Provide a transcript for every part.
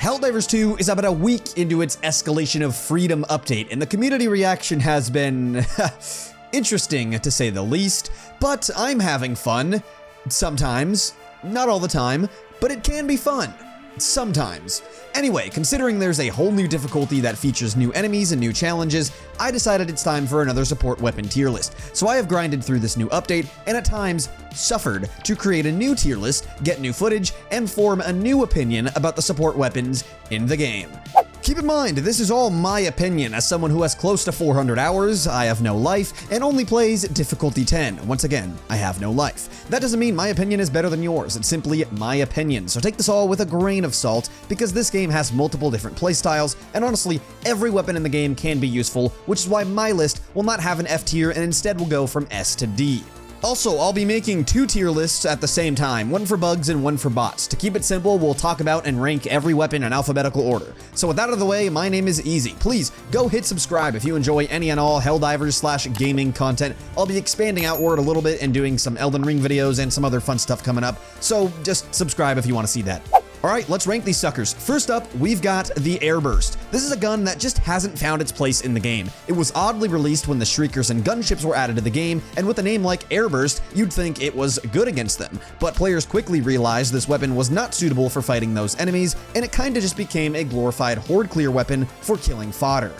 Helldivers 2 is about a week into its Escalation of Freedom update, and the community reaction has been interesting to say the least, but I'm having fun. Sometimes. Not all the time, but it can be fun. Sometimes. Anyway, considering there's a whole new difficulty that features new enemies and new challenges, I decided it's time for another support weapon tier list. So I have grinded through this new update, and at times, suffered to create a new tier list, get new footage, and form a new opinion about the support weapons in the game. Keep in mind, this is all my opinion. As someone who has close to 400 hours, I have no life, and only plays difficulty 10. Once again, I have no life. That doesn't mean my opinion is better than yours, it's simply my opinion. So take this all with a grain of salt, because this game has multiple different playstyles, and honestly, every weapon in the game can be useful, which is why my list will not have an F tier and instead will go from S to D. Also, I'll be making two tier lists at the same time, one for bugs and one for bots. To keep it simple, we'll talk about and rank every weapon in alphabetical order. So with that out of the way, my name is Easy. Please go hit subscribe if you enjoy any and all Helldivers/gaming content. I'll be expanding outward a little bit and doing some Elden Ring videos and some other fun stuff coming up, so just subscribe if you want to see that. Alright, let's rank these suckers. First up, we've got the Airburst. This is a gun that just hasn't found its place in the game. It was oddly released when the Shriekers and gunships were added to the game, and with a name like Airburst, you'd think it was good against them. But players quickly realized this weapon was not suitable for fighting those enemies, and it kinda just became a glorified horde clear weapon for killing fodder.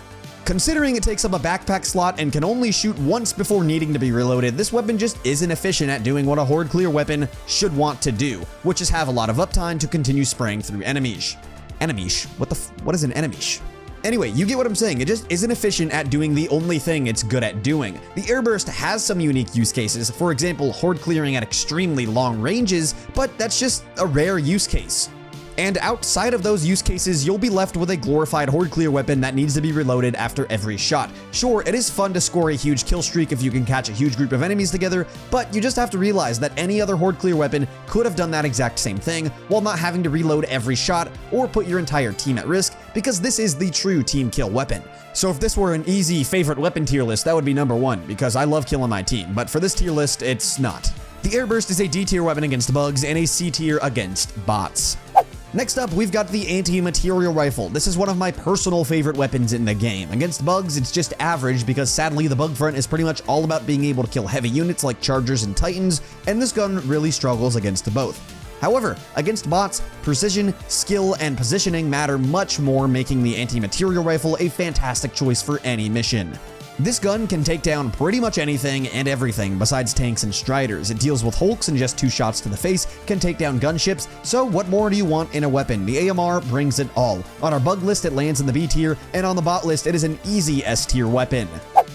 Considering it takes up a backpack slot and can only shoot once before needing to be reloaded, this weapon just isn't efficient at doing what a horde clear weapon should want to do, which is have a lot of uptime to continue spraying through enemies. Enemies? What is an enemies? Anyway, you get what I'm saying. It just isn't efficient at doing the only thing it's good at doing. The Airburst has some unique use cases, for example, horde clearing at extremely long ranges, but that's just a rare use case. And outside of those use cases, you'll be left with a glorified horde clear weapon that needs to be reloaded after every shot. Sure, it is fun to score a huge kill streak if you can catch a huge group of enemies together, but you just have to realize that any other horde clear weapon could have done that exact same thing while not having to reload every shot or put your entire team at risk, because this is the true team kill weapon. So if this were an easy favorite weapon tier list, that would be number one, because I love killing my team, but for this tier list, it's not. The Airburst is a D tier weapon against bugs and a C tier against bots. Next up, we've got the anti-material rifle. This is one of my personal favorite weapons in the game. Against bugs, it's just average because sadly the bug front is pretty much all about being able to kill heavy units like chargers and titans, and this gun really struggles against both. However, against bots, precision, skill, and positioning matter much more, making the anti-material rifle a fantastic choice for any mission. This gun can take down pretty much anything and everything besides tanks and striders. It deals with hulks in just 2 shots to the face, can take down gunships, so what more do you want in a weapon? The AMR brings it all. On our bug list, it lands in the B tier, and on the bot list, it is an easy S tier weapon.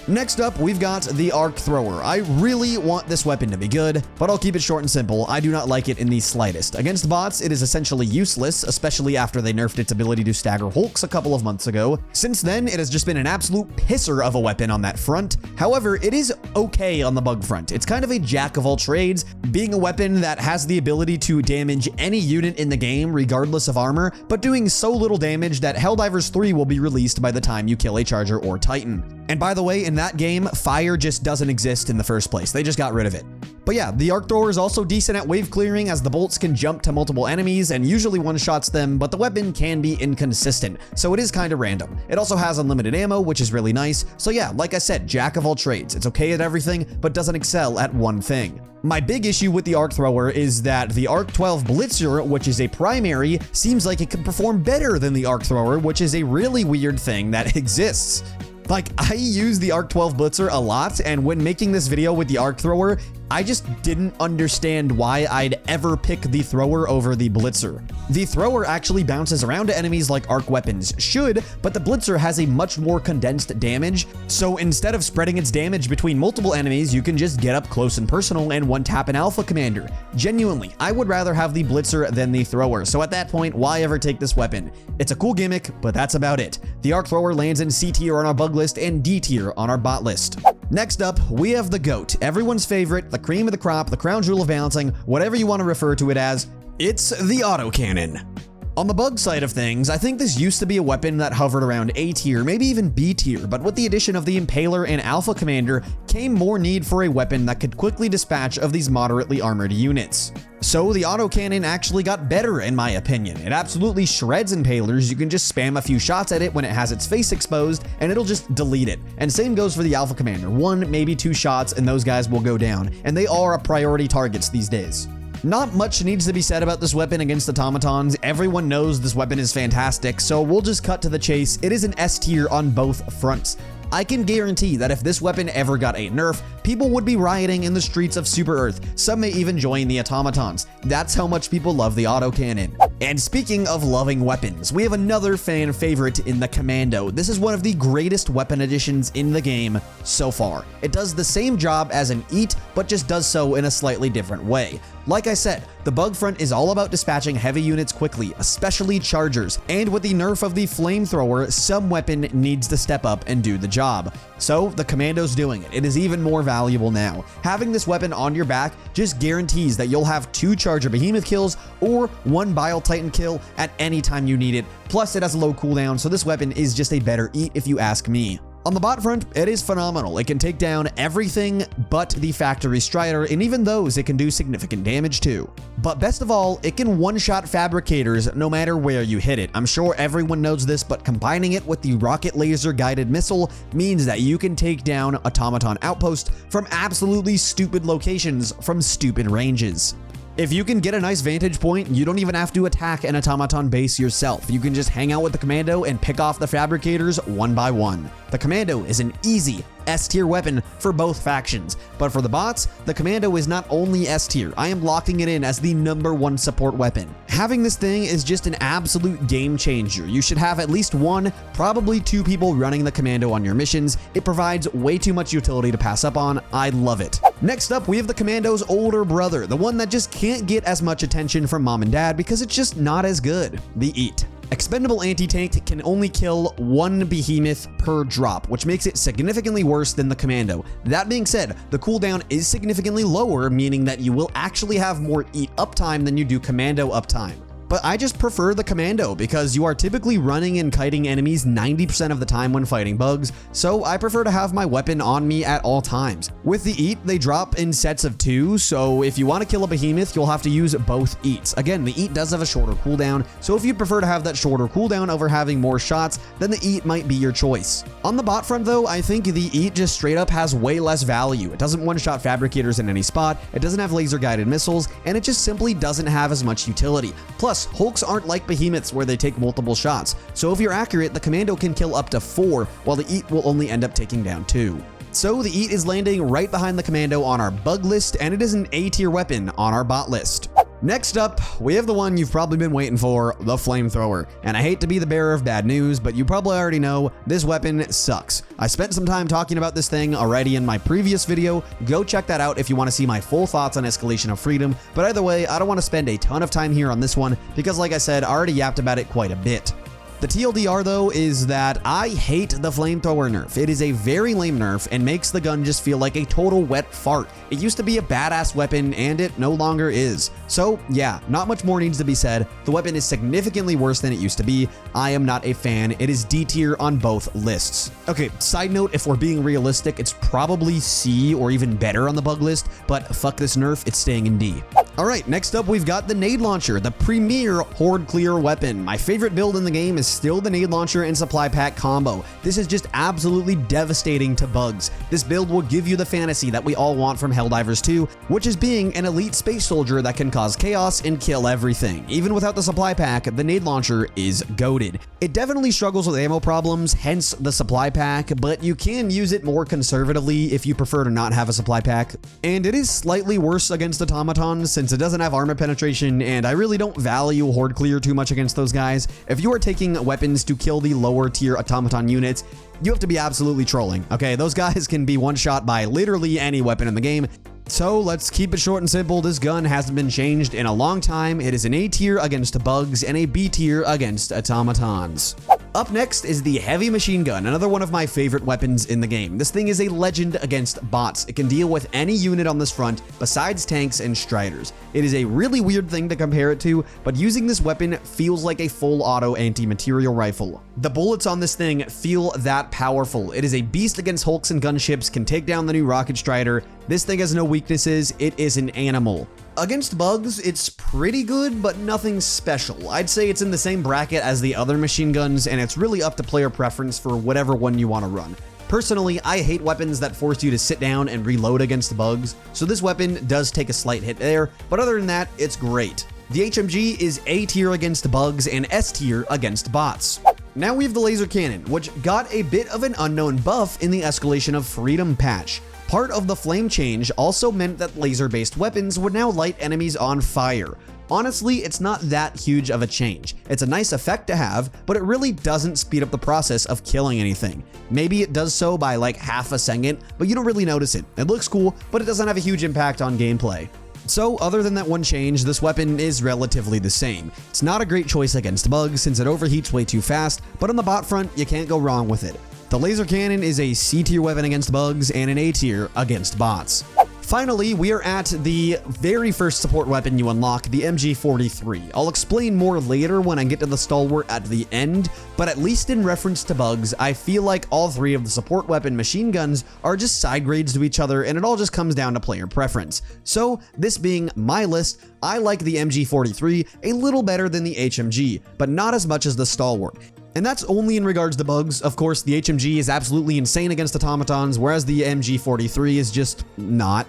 Next up, we've got the Arc Thrower. I really want this weapon to be good, but I'll keep it short and simple. I do not like it in the slightest. Against bots, it is essentially useless, especially after they nerfed its ability to stagger hulks a couple of months ago. Since then, it has just been an absolute pisser of a weapon on that front. However, it is okay on the bug front. It's kind of a jack of all trades, being a weapon that has the ability to damage any unit in the game regardless of armor, but doing so little damage that Helldivers 3 will be released by the time you kill a charger or titan. And by the way, in that game, fire just doesn't exist in the first place. They just got rid of it. But yeah, the Arc Thrower is also decent at wave clearing, as the bolts can jump to multiple enemies and usually one-shots them, but the weapon can be inconsistent, so it is kind of random. It also has unlimited ammo, which is really nice. So yeah, like I said, jack of all trades. It's okay at everything, but doesn't excel at one thing. My big issue with the Arc Thrower is that the Arc 12 Blitzer, which is a primary, seems like it could perform better than the Arc Thrower, which is a really weird thing that exists. Like, I use the Arc 12 Blitzer a lot, and when making this video with the Arc Thrower, I just didn't understand why I'd ever pick the thrower over the blitzer. The thrower actually bounces around to enemies like arc weapons should, but the blitzer has a much more condensed damage, so instead of spreading its damage between multiple enemies, you can just get up close and personal and one-tap an alpha commander. Genuinely, I would rather have the blitzer than the thrower, so at that point, why ever take this weapon? It's a cool gimmick, but that's about it. The Arc Thrower lands in C tier on our bug list and D tier on our bot list. Next up, we have the GOAT, everyone's favorite, the cream of the crop, the crown jewel of balancing, whatever you want to refer to it as. It's the Autocannon. On the bug side of things, I think this used to be a weapon that hovered around A tier, maybe even B tier, but with the addition of the Impaler and Alpha Commander came more need for a weapon that could quickly dispatch of these moderately armored units. So the autocannon actually got better in my opinion. It absolutely shreds impalers. You can just spam a few shots at it when it has its face exposed and it'll just delete it. And same goes for the Alpha Commander. 1, maybe 2 shots and those guys will go down. And they are a priority targets these days. Not much needs to be said about this weapon against automatons. Everyone knows this weapon is fantastic, so we'll just cut to the chase. It is an S tier on both fronts. I can guarantee that if this weapon ever got a nerf, people would be rioting in the streets of Super Earth. Some may even join the automatons. That's how much people love the autocannon. And speaking of loving weapons, we have another fan favorite in the Commando. This is one of the greatest weapon additions in the game so far. It does the same job as an EAT, but just does so in a slightly different way. Like I said, the bug front is all about dispatching heavy units quickly, especially chargers, and with the nerf of the Flamethrower, some weapon needs to step up and do the job. So the Commando's doing it. It is even more valuable now. Having this weapon on your back just guarantees that you'll have 2 Charger Behemoth kills or 1 Bile Titan kill at any time you need it. Plus it has a low cooldown, so this weapon is just a better EAT if you ask me. On the bot front, it is phenomenal. It can take down everything but the Factory Strider, and even those it can do significant damage to. But best of all, it can one-shot Fabricators no matter where you hit it. I'm sure everyone knows this, but combining it with the Rocket Laser Guided Missile means that you can take down Automaton Outpost from absolutely stupid locations from stupid ranges. If you can get a nice vantage point, you don't even have to attack an automaton base yourself. You can just hang out with the Commando and pick off the Fabricators one by one. The Commando is an easy S-tier weapon for both factions, but for the bots, the Commando is not only S-tier, I am locking it in as the #1 support weapon. Having this thing is just an absolute game changer. You should have at least 1, probably 2 people running the Commando on your missions. It provides way too much utility to pass up on. I love it. Next up, we have the Commando's older brother, the one that just can't get as much attention from mom and dad because it's just not as good, the EAT. Expendable anti-tank can only kill 1 behemoth per drop, which makes it significantly worse than the Commando. That being said, the cooldown is significantly lower, meaning that you will actually have more EAT uptime than you do Commando uptime. But I just prefer the Commando because you are typically running and kiting enemies 90% of the time when fighting bugs, so I prefer to have my weapon on me at all times. With the EAT, they drop in sets of 2, so if you want to kill a behemoth, you'll have to use both EATs. Again, the EAT does have a shorter cooldown, so if you prefer to have that shorter cooldown over having more shots, then the EAT might be your choice. On the bot front though, I think the EAT just straight up has way less value. It doesn't one-shot Fabricators in any spot, it doesn't have laser-guided missiles, and it just simply doesn't have as much utility. Plus, Hulks aren't like behemoths where they take multiple shots, so if you're accurate, the Commando can kill up to 4, while the EAT will only end up taking down 2. So the EAT is landing right behind the Commando on our bug list, and it is an A-tier weapon on our bot list. Next up, we have the one you've probably been waiting for, the Flamethrower. And I hate to be the bearer of bad news, but you probably already know this weapon sucks. I spent some time talking about this thing already in my previous video. Go check that out if you want to see my full thoughts on Escalation of Freedom. But either way, I don't want to spend a ton of time here on this one because, like I said, I already yapped about it quite a bit. The TLDR though is that I hate the Flamethrower nerf. It is a very lame nerf and makes the gun just feel like a total wet fart. It used to be a badass weapon and it no longer is. So yeah, not much more needs to be said. The weapon is significantly worse than it used to be. I am not a fan. It is D tier on both lists. Okay, side note, if we're being realistic, it's probably C or even better on the bug list, but fuck this nerf, it's staying in D. Alright, next up we've got the Nade Launcher, the premier horde clear weapon. My favorite build in the game is still the Nade Launcher and Supply Pack combo. This is just absolutely devastating to bugs. This build will give you the fantasy that we all want from Helldivers 2, which is being an elite space soldier that can cause chaos and kill everything. Even without the Supply Pack, the Nade Launcher is goated. It definitely struggles with ammo problems, hence the Supply Pack, but you can use it more conservatively if you prefer to not have a Supply Pack. And it is slightly worse against automatons since it doesn't have armor penetration, and I really don't value horde clear too much against those guys. If you are taking weapons to kill the lower tier automaton units, you have to be absolutely trolling. Okay, those guys can be one shot by literally any weapon in the game. So let's keep it short and simple. This gun hasn't been changed in a long time. It is an A tier against bugs and a B tier against automatons. Up next is the Heavy Machine Gun, another one of my favorite weapons in the game. This thing is a legend against bots. It can deal with any unit on this front besides tanks and striders. It is a really weird thing to compare it to, but using this weapon feels like a full auto anti-material rifle. The bullets on this thing feel that powerful. It is a beast against hulks and gunships, can take down the new rocket strider. This thing has no weaknesses. It is an animal. Against bugs, it's pretty good, but nothing special. I'd say it's in the same bracket as the other machine guns, and it's really up to player preference for whatever one you want to run. Personally, I hate weapons that force you to sit down and reload against bugs, so this weapon does take a slight hit there, but other than that, it's great. The HMG is A tier against bugs and S tier against bots. Now we have the laser cannon, which got a bit of an unknown buff in the Escalation of Freedom patch. Part of the flame change also meant that laser-based weapons would now light enemies on fire. Honestly, it's not that huge of a change. It's a nice effect to have, but it really doesn't speed up the process of killing anything. Maybe it does so by like half a second, but you don't really notice it. It looks cool, but it doesn't have a huge impact on gameplay. So other than that one change, this weapon is relatively the same. It's not a great choice against bugs since it overheats way too fast, but on the bot front, you can't go wrong with it. The laser cannon is a C tier weapon against bugs and an A tier against bots. Finally, we are at the very first support weapon you unlock, the MG43. I'll explain more later when I get to the Stalwart at the end, but at least in reference to bugs, I feel like all three of the support weapon machine guns are just side grades to each other, and it all just comes down to player preference. So, this being my list, I like the MG43 a little better than the HMG, but not as much as the Stalwart. And that's only in regards to bugs. Of course, the HMG is absolutely insane against automatons, whereas the MG43 is just not.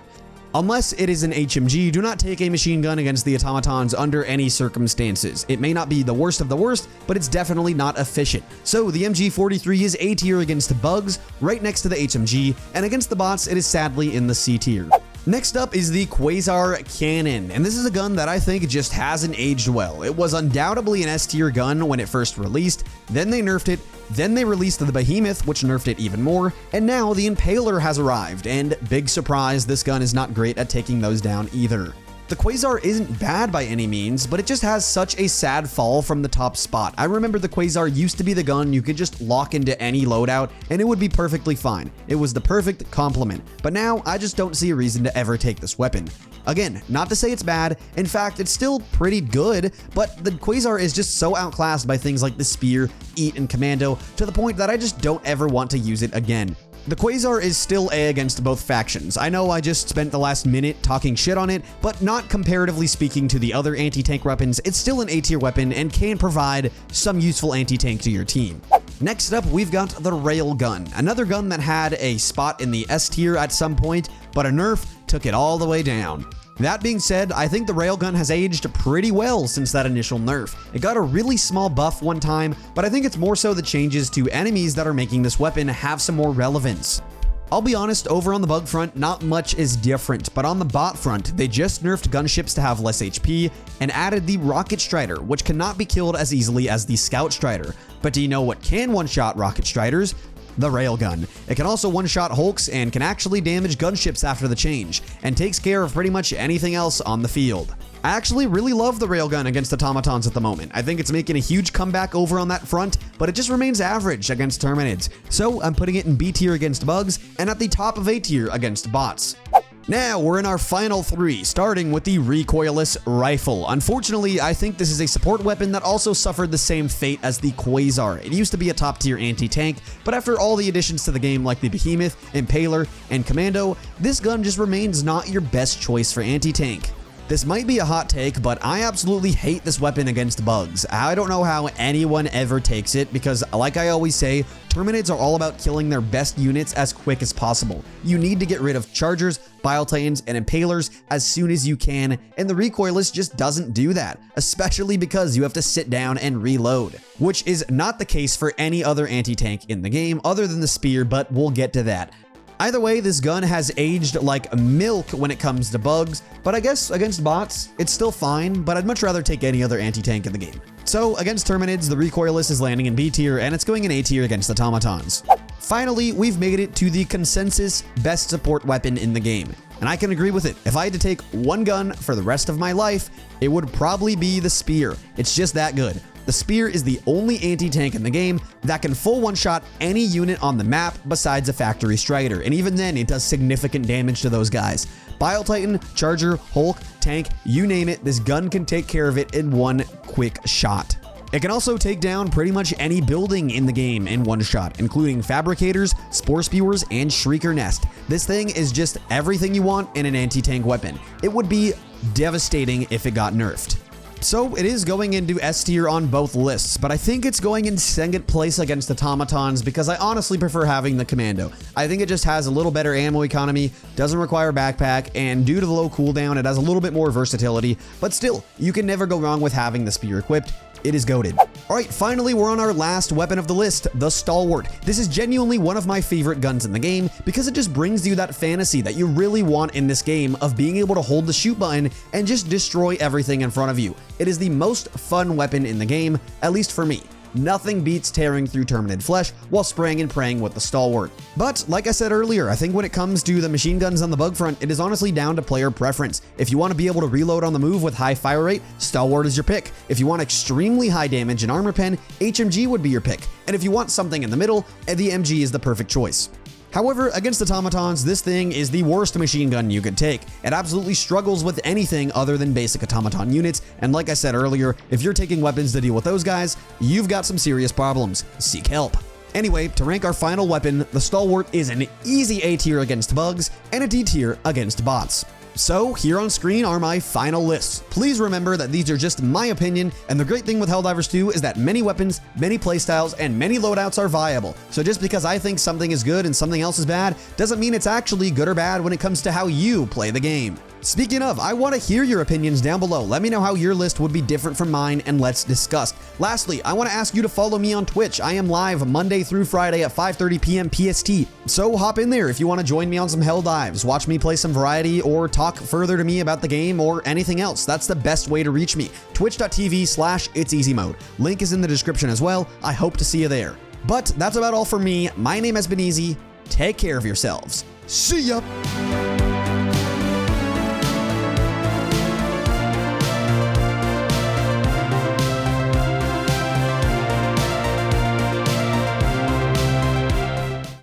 Unless it is an HMG, do not take a machine gun against the automatons under any circumstances. It may not be the worst of the worst, but it's definitely not efficient. So the MG43 is A tier against bugs, right next to the HMG, and against the bots, it is sadly in the C tier. Next up is the Quasar cannon, and this is a gun that I think just hasn't aged well. It was undoubtedly an S tier gun when it first released, then they nerfed it, then they released the Behemoth, which nerfed it even more, and now the Impaler has arrived, and big surprise, this gun is not great at taking those down either. The Quasar isn't bad by any means, but it just has such a sad fall from the top spot. I remember the Quasar used to be the gun you could just lock into any loadout and it would be perfectly fine. It was the perfect complement, but now I just don't see a reason to ever take this weapon. Again, not to say it's bad, in fact it's still pretty good, but the Quasar is just so outclassed by things like the Spear, Eat, and Commando to the point that I just don't ever want to use it again. The Quasar is still A against both factions. I know I just spent the last minute talking shit on it, but not comparatively speaking to the other anti-tank weapons, it's still an A tier weapon and can provide some useful anti-tank to your team. Next up, we've got the Railgun, another gun that had a spot in the S tier at some point, but a nerf took it all the way down. That being said, I think the Railgun has aged pretty well since that initial nerf. It got a really small buff one time, but I think it's more so the changes to enemies that are making this weapon have some more relevance. I'll be honest, over on the bug front, not much is different, but on the bot front, they just nerfed gunships to have less HP and added the Rocket Strider, which cannot be killed as easily as the Scout Strider. But do you know what can one-shot Rocket Striders? The Railgun. It can also one-shot Hulks and can actually damage gunships after the change, and takes care of pretty much anything else on the field. I actually really love the Railgun against automatons at the moment. I think it's making a huge comeback over on that front, but it just remains average against Terminids. So I'm putting it in B tier against bugs, and at the top of A tier against bots. Now, we're in our final three, starting with the Recoilless Rifle. Unfortunately, I think this is a support weapon that also suffered the same fate as the Quasar. It used to be a top-tier anti-tank, but after all the additions to the game like the Behemoth, Impaler, and Commando, this gun just remains not your best choice for anti-tank. This might be a hot take, but I absolutely hate this weapon against bugs. I don't know how anyone ever takes it because, like I always say, Terminids are all about killing their best units as quick as possible. You need to get rid of Chargers, Bile Titans, and Impalers as soon as you can, and the Recoilless just doesn't do that, especially because you have to sit down and reload, which is not the case for any other anti-tank in the game other than the Spear, but we'll get to that. Either way, this gun has aged like milk when it comes to bugs, but I guess against bots, it's still fine, but I'd much rather take any other anti-tank in the game. So against Terminids, the Recoilless is landing in B tier, and it's going in A tier against automatons. Finally, we've made it to the consensus best support weapon in the game, and I can agree with it. If I had to take one gun for the rest of my life, it would probably be the Spear. It's just that good. The Spear is the only anti-tank in the game that can full one-shot any unit on the map besides a Factory Strider, and even then it does significant damage to those guys. Bile Titan, Charger, Hulk, Tank, you name it, this gun can take care of it in one quick shot. It can also take down pretty much any building in the game in one shot, including fabricators, spore spewers, and shrieker nest. This thing is just everything you want in an anti-tank weapon. It would be devastating if it got nerfed. So it is going into S tier on both lists, but I think it's going in second place against automatons because I honestly prefer having the Commando. I think it just has a little better ammo economy, doesn't require backpack, and due to the low cooldown, it has a little bit more versatility, but still, you can never go wrong with having the spear equipped. It is goated. Alright, finally we're on our last weapon of the list, the Stalwart. This is genuinely one of my favorite guns in the game because it just brings you that fantasy that you really want in this game of being able to hold the shoot button and just destroy everything in front of you. It is the most fun weapon in the game, at least for me. Nothing beats tearing through terminated flesh while spraying and praying with the Stalwart. But like I said earlier, I think when it comes to the machine guns on the bug front, it is honestly down to player preference. If you want to be able to reload on the move with high fire rate, Stalwart is your pick. If you want extremely high damage and armor pen, HMG would be your pick. And if you want something in the middle, the MG is the perfect choice. However, against automatons, this thing is the worst machine gun you could take. It absolutely struggles with anything other than basic automaton units, and like I said earlier, if you're taking weapons to deal with those guys, you've got some serious problems. Seek help. Anyway, to rank our final weapon, the Stalwart is an easy A tier against bugs and a D tier against bots. So, here on screen are my final lists. Please remember that these are just my opinion, and the great thing with Helldivers 2 is that many weapons, many playstyles, and many loadouts are viable. So just because I think something is good and something else is bad, doesn't mean it's actually good or bad when it comes to how you play the game. Speaking of, I want to hear your opinions down below. Let me know how your list would be different from mine, and let's discuss. Lastly, I want to ask you to follow me on Twitch. I am live Monday through Friday at 5:30 p.m. PST. So hop in there if you want to join me on some Helldives, watch me play some variety, or talk further to me about the game or anything else. That's the best way to reach me. Twitch.tv/itseasymode. Link is in the description as well. I hope to see you there. But that's about all for me. My name has been Easy. Take care of yourselves. See ya!